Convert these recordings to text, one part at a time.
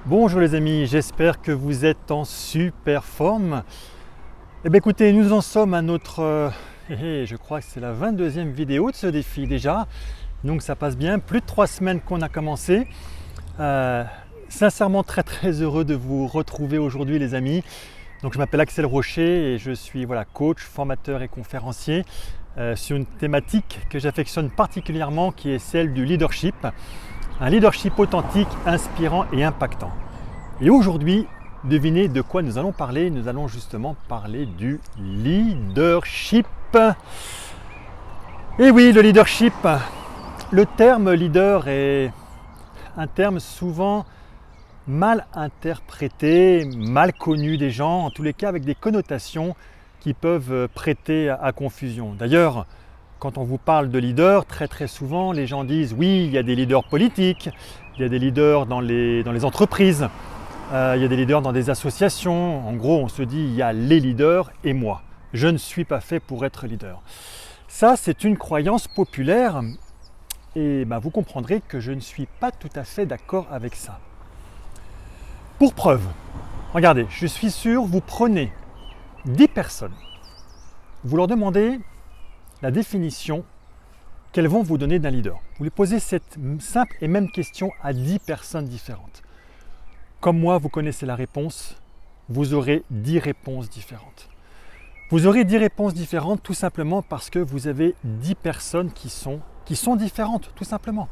Bonjour les amis, j'espère que vous êtes en super forme. Eh bien écoutez, nous en sommes à notre, je crois que c'est la 22e vidéo de ce défi déjà. Donc ça passe bien, plus de 3 semaines qu'on a commencé. Euh, Sincèrement très heureux de vous retrouver aujourd'hui les amis. Donc je m'appelle Axel Rocher et je suis coach, formateur et conférencier sur une thématique que j'affectionne particulièrement qui est celle du leadership. Un leadership authentique, inspirant et impactant. Et aujourd'hui, devinez de quoi nous allons parler. Nous allons justement parler du leadership. Et oui, le leadership. Le terme leader est un terme souvent mal interprété, mal connu des gens, en tous les cas avec des connotations qui peuvent prêter à confusion. D'ailleurs, quand on vous parle de leader, très souvent les gens disent oui, il y a des leaders politiques, il y a des leaders dans les entreprises, il y a des leaders dans des associations. En gros, on se dit il y a les leaders et moi. Je ne suis pas fait pour être leader. Ça, c'est une croyance populaire et vous comprendrez que je ne suis pas tout à fait d'accord avec ça. Pour preuve, regardez, je suis sûr, vous prenez 10 personnes, vous leur demandez la définition qu'elles vont vous donner d'un leader. Vous lui posez cette simple et même question à 10 personnes différentes. Comme moi, vous connaissez la réponse, vous aurez 10 réponses différentes. Vous aurez 10 réponses différentes tout simplement parce que vous avez 10 personnes qui sont différentes, tout simplement.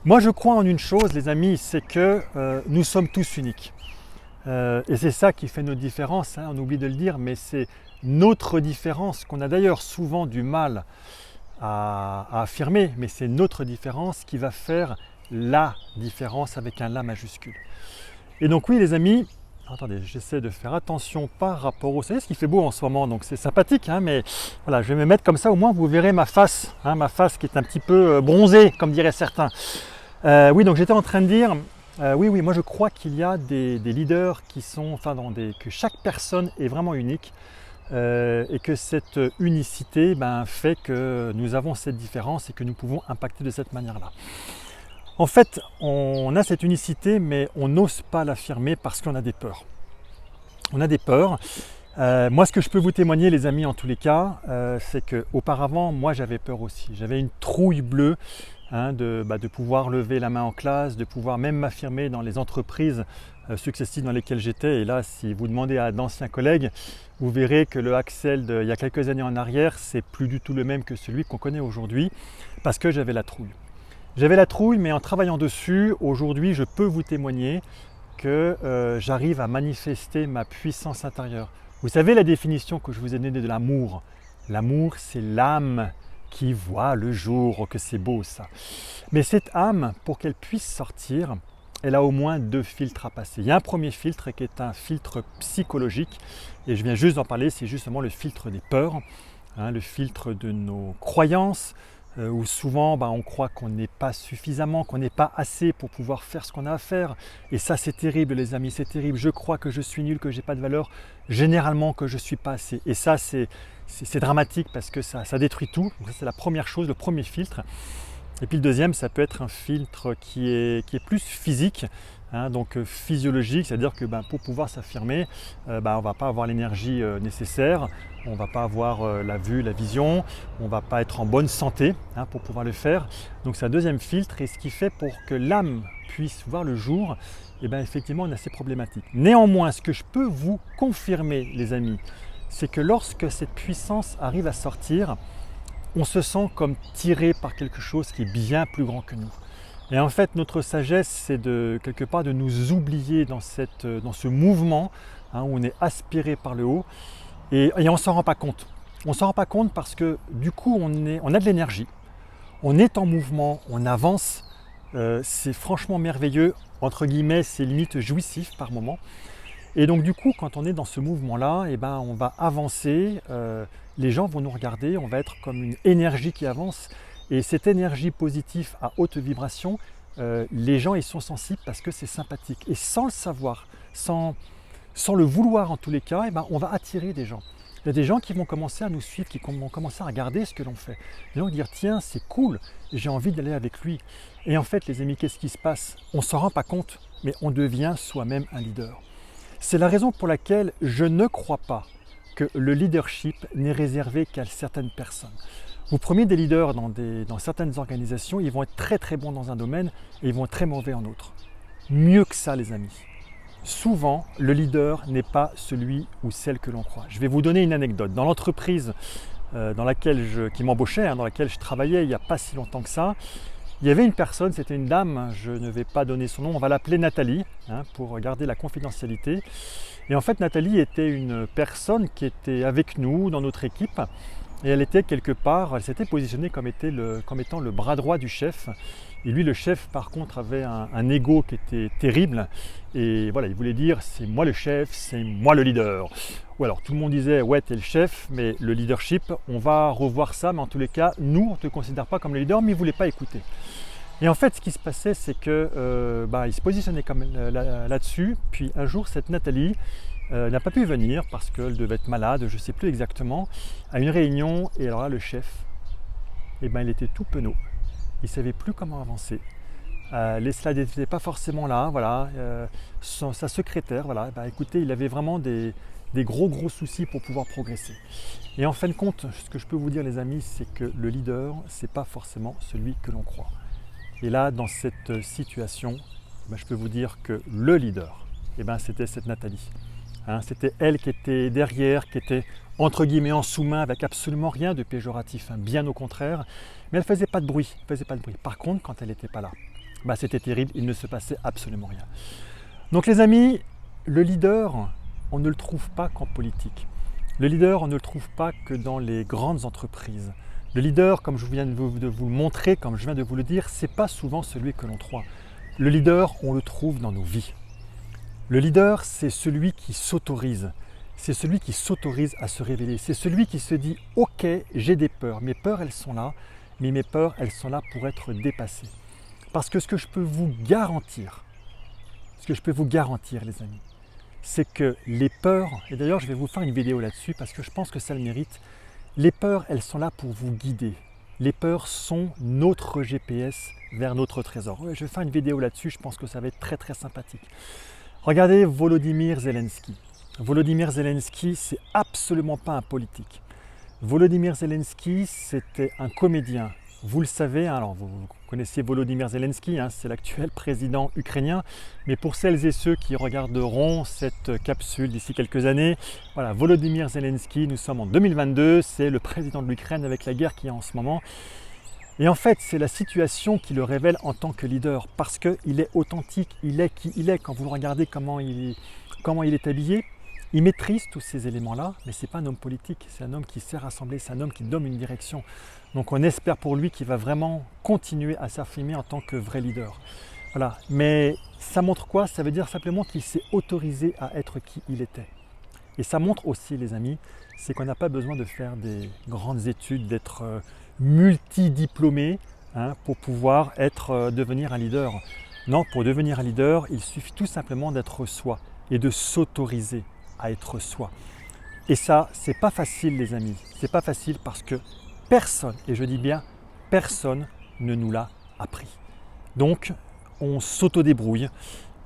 Moi, je crois en une chose, les amis, c'est que nous sommes tous uniques. Et c'est ça qui fait notre différence, on oublie de le dire, mais c'est notre différence qu'on a d'ailleurs souvent du mal à affirmer, mais c'est notre différence qui va faire la différence avec un la majuscule. Et donc oui les amis, attendez, j'essaie de faire attention par rapport au... Vous savez ce qu'il fait beau en ce moment, donc c'est sympathique, mais voilà, je vais me mettre comme ça, au moins vous verrez ma face qui est un petit peu bronzée, comme diraient certains. Oui, donc j'étais en train de dire, oui, moi je crois qu'il y a des leaders qui sont, que chaque personne est vraiment unique et que cette unicité fait que nous avons cette différence et que nous pouvons impacter de cette manière-là. En fait, on a cette unicité, mais on n'ose pas l'affirmer parce qu'on a des peurs. On a des peurs. Moi, ce que je peux vous témoigner, les amis, en tous les cas, c'est qu'auparavant, moi, j'avais peur aussi. J'avais une trouille bleue de pouvoir lever la main en classe, de pouvoir même m'affirmer dans les entreprises successives dans lesquelles j'étais. Et là, si vous demandez à d'anciens collègues, vous verrez que le Axel d'il y a quelques années en arrière, c'est plus du tout le même que celui qu'on connaît aujourd'hui, parce que j'avais la trouille. J'avais la trouille, mais en travaillant dessus, aujourd'hui, je peux vous témoigner que j'arrive à manifester ma puissance intérieure. Vous savez la définition que je vous ai donnée de l'amour. L'amour, c'est l'âme qui voit le jour, que c'est beau ça. Mais cette âme, pour qu'elle puisse sortir, elle a au moins 2 filtres à passer. Il y a un premier filtre qui est un filtre psychologique, et je viens juste d'en parler, c'est justement le filtre des peurs, le filtre de nos croyances, où souvent on croit qu'on n'est pas suffisamment, qu'on n'est pas assez pour pouvoir faire ce qu'on a à faire. Et ça c'est terrible les amis, c'est terrible. Je crois que je suis nul, que j'ai pas de valeur, généralement que je suis pas assez. Et ça c'est dramatique parce que ça détruit tout. Donc ça c'est la première chose, le premier filtre. Et puis le deuxième, ça peut être un filtre qui est plus physique, donc physiologique, c'est-à-dire que pour pouvoir s'affirmer, on ne va pas avoir l'énergie nécessaire, on ne va pas avoir la vue, la vision, on ne va pas être en bonne santé pour pouvoir le faire. Donc c'est un deuxième filtre et ce qui fait pour que l'âme puisse voir le jour, effectivement on a ces problématiques. Néanmoins, ce que je peux vous confirmer les amis, c'est que lorsque cette puissance arrive à sortir, on se sent comme tiré par quelque chose qui est bien plus grand que nous. Et en fait, notre sagesse, c'est quelque part de nous oublier dans ce mouvement où on est aspiré par le haut et on ne s'en rend pas compte. On ne s'en rend pas compte parce que du coup, on a de l'énergie, on est en mouvement, on avance. C'est franchement merveilleux, entre guillemets, c'est limite jouissif par moment. Et donc du coup, quand on est dans ce mouvement-là, on va avancer, les gens vont nous regarder, on va être comme une énergie qui avance. Et cette énergie positive à haute vibration, les gens y sont sensibles parce que c'est sympathique. Et sans le savoir, sans le vouloir en tous les cas, on va attirer des gens. Il y a des gens qui vont commencer à nous suivre, qui vont commencer à regarder ce que l'on fait. Ils vont dire tiens c'est cool, j'ai envie d'aller avec lui. Et en fait les amis, qu'est-ce qui se passe? On ne s'en rend pas compte, mais on devient soi-même un leader. C'est la raison pour laquelle je ne crois pas que le leadership n'est réservé qu'à certaines personnes. Vous prenez des leaders dans certaines organisations, ils vont être très très bons dans un domaine et ils vont être très mauvais en autre. Mieux que ça, les amis. Souvent, le leader n'est pas celui ou celle que l'on croit. Je vais vous donner une anecdote. Dans l'entreprise qui m'embauchait, dans laquelle je travaillais il n'y a pas si longtemps que ça, il y avait une personne, c'était une dame, je ne vais pas donner son nom, on va l'appeler Nathalie, pour garder la confidentialité. Et en fait, Nathalie était une personne qui était avec nous dans notre équipe. Et elle était quelque part, elle s'était positionnée comme étant le bras droit du chef. Et lui, le chef, par contre, avait un ego qui était terrible. Et voilà, il voulait dire, c'est moi le chef, c'est moi le leader. Ou alors, tout le monde disait, ouais, t'es le chef, mais le leadership, on va revoir ça. Mais en tous les cas, nous, on ne te considère pas comme le leader, mais il ne voulait pas écouter. Et en fait, ce qui se passait, c'est que il se positionnait comme là-dessus. Puis un jour, cette Nathalie n'a pas pu venir parce qu'elle devait être malade, je ne sais plus exactement, à une réunion. Et alors là, le chef, il était tout penaud. Il ne savait plus comment avancer. Les slides n'étaient pas forcément là. Voilà. Sa secrétaire, voilà, écoutez, il avait vraiment des gros soucis pour pouvoir progresser. Et en fin de compte, ce que je peux vous dire, les amis, c'est que le leader, ce n'est pas forcément celui que l'on croit. Et là, dans cette situation, je peux vous dire que le leader, c'était cette Nathalie. C'était elle qui était derrière, qui était entre guillemets en sous-main avec absolument rien de péjoratif, bien au contraire. Mais elle ne faisait pas de bruit, Par contre, quand elle n'était pas là, c'était terrible, il ne se passait absolument rien. Donc les amis, le leader, on ne le trouve pas qu'en politique. Le leader, on ne le trouve pas que dans les grandes entreprises. Le leader, comme je viens de vous le montrer, comme je viens de vous le dire, ce n'est pas souvent celui que l'on croit. Le leader, on le trouve dans nos vies. Le leader, c'est celui qui s'autorise. C'est celui qui s'autorise à se révéler. C'est celui qui se dit « Ok, j'ai des peurs. Mes peurs, elles sont là. Mais mes peurs, elles sont là pour être dépassées. » Parce que ce que je peux vous garantir, les amis, c'est que les peurs, et d'ailleurs je vais vous faire une vidéo là-dessus parce que je pense que ça le mérite, les peurs, elles sont là pour vous guider. Les peurs sont notre GPS vers notre trésor. Ouais, je vais faire une vidéo là-dessus, je pense que ça va être très très sympathique. Regardez Volodymyr Zelensky. Volodymyr Zelensky, c'est absolument pas un politique. Volodymyr Zelensky, c'était un comédien. Vous le savez, alors vous connaissez Volodymyr Zelensky, c'est l'actuel président ukrainien. Mais pour celles et ceux qui regarderont cette capsule d'ici quelques années, voilà, Volodymyr Zelensky, nous sommes en 2022, c'est le président de l'Ukraine avec la guerre qu'il y a en ce moment. Et en fait, c'est la situation qui le révèle en tant que leader, parce qu'il est authentique, il est qui il est. Quand vous le regardez comment il est habillé, il maîtrise tous ces éléments-là, mais ce n'est pas un homme politique, c'est un homme qui sait rassembler, c'est un homme qui donne une direction. Donc on espère pour lui qu'il va vraiment continuer à s'affirmer en tant que vrai leader. Voilà. Mais ça montre quoi? Ça veut dire simplement qu'il s'est autorisé à être qui il était. Et ça montre aussi, les amis, c'est qu'on n'a pas besoin de faire des grandes études, d'être multidiplômé pour pouvoir devenir un leader. Non, pour devenir un leader, il suffit tout simplement d'être soi et de s'autoriser à être soi. Et ça, c'est pas facile, les amis. C'est pas facile parce que personne, et je dis bien personne, ne nous l'a appris. Donc, on s'autodébrouille.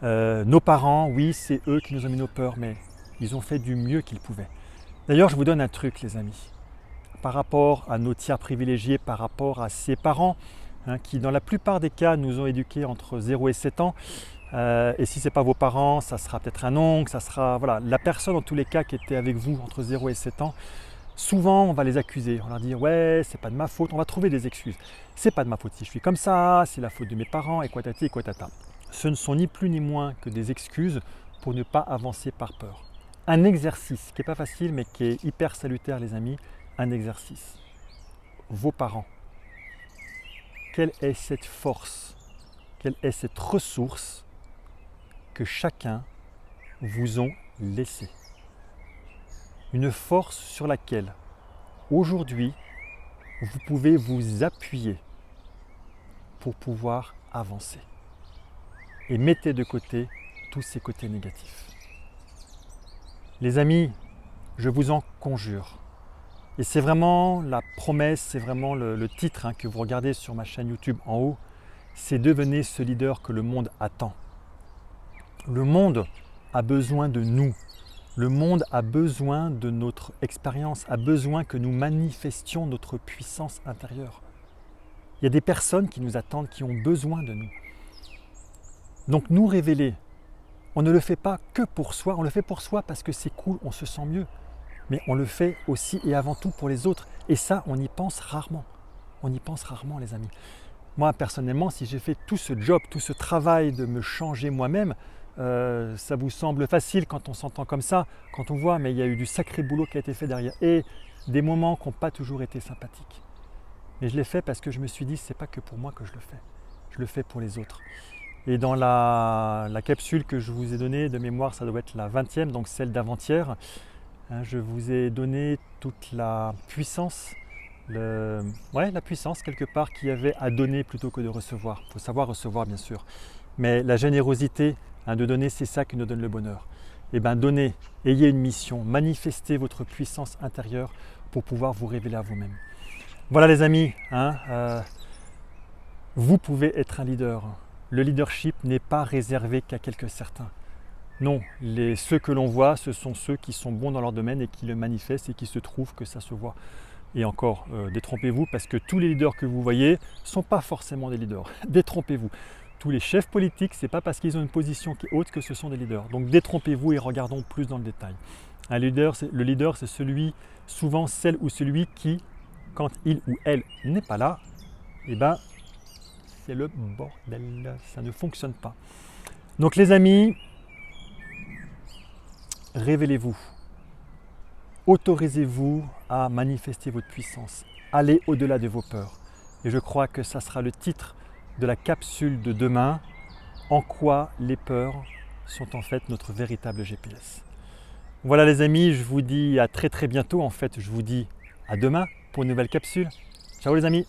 Nos parents, oui, c'est eux qui nous ont mis nos peurs, mais ils ont fait du mieux qu'ils pouvaient. D'ailleurs, je vous donne un truc, les amis. Par rapport à nos tiers privilégiés, par rapport à ces parents qui, dans la plupart des cas, nous ont éduqués entre 0 et 7 ans. Et si ce n'est pas vos parents, ça sera peut-être un oncle, ça sera la personne, en tous les cas, qui était avec vous entre 0 et 7 ans. Souvent, on va les accuser, on leur dit « ouais, c'est pas de ma faute », on va trouver des excuses. « C'est pas de ma faute si je suis comme ça, c'est la faute de mes parents, et quoi tati, et quoi tata ». Ce ne sont ni plus ni moins que des excuses pour ne pas avancer par peur. Un exercice qui n'est pas facile, mais qui est hyper salutaire, les amis, un exercice. Vos parents, quelle est cette force, quelle est cette ressource que chacun vous ont laissée? Une force sur laquelle, aujourd'hui, vous pouvez vous appuyer pour pouvoir avancer. Et mettez de côté tous ces côtés négatifs. Les amis, je vous en conjure. Et c'est vraiment la promesse, c'est vraiment le titre que vous regardez sur ma chaîne YouTube en haut. C'est devenez ce leader que le monde attend. Le monde a besoin de nous. Le monde a besoin de notre expérience, a besoin que nous manifestions notre puissance intérieure. Il y a des personnes qui nous attendent, qui ont besoin de nous. Donc nous révéler, on ne le fait pas que pour soi, on le fait pour soi parce que c'est cool, on se sent mieux. Mais on le fait aussi et avant tout pour les autres. Et ça, on y pense rarement. On y pense rarement, les amis. Moi, personnellement, si j'ai fait tout ce job, tout ce travail de me changer moi-même, ça vous semble facile quand on s'entend comme ça, quand on voit, mais il y a eu du sacré boulot qui a été fait derrière. Et des moments qui n'ont pas toujours été sympathiques. Mais je l'ai fait parce que je me suis dit, c'est pas que pour moi que je le fais. Je le fais pour les autres. Et dans la capsule que je vous ai donnée de mémoire, ça doit être la 20e, donc celle d'avant-hier, je vous ai donné toute la puissance, la puissance quelque part qu'il y avait à donner plutôt que de recevoir. Il faut savoir recevoir bien sûr, mais la générosité de donner, c'est ça qui nous donne le bonheur. Et bien donnez, ayez une mission, manifestez votre puissance intérieure pour pouvoir vous révéler à vous-même. Voilà les amis, vous pouvez être un leader. Le leadership n'est pas réservé qu'à quelques certains. Non, ceux que l'on voit, ce sont ceux qui sont bons dans leur domaine et qui le manifestent et qui se trouvent que ça se voit. Et encore, détrompez-vous parce que tous les leaders que vous voyez ne sont pas forcément des leaders. Détrompez-vous. Tous les chefs politiques, ce n'est pas parce qu'ils ont une position qui est haute que ce sont des leaders. Donc détrompez-vous et regardons plus dans le détail. Le leader, c'est celui, souvent celle ou celui qui, quand il ou elle n'est pas là, eh ben, c'est le bordel, ça ne fonctionne pas. Donc les amis, révélez-vous, autorisez-vous à manifester votre puissance, allez au-delà de vos peurs. Et je crois que ça sera le titre de la capsule de demain, en quoi les peurs sont en fait notre véritable GPS. Voilà les amis, je vous dis à très bientôt, en fait je vous dis à demain pour une nouvelle capsule. Ciao les amis!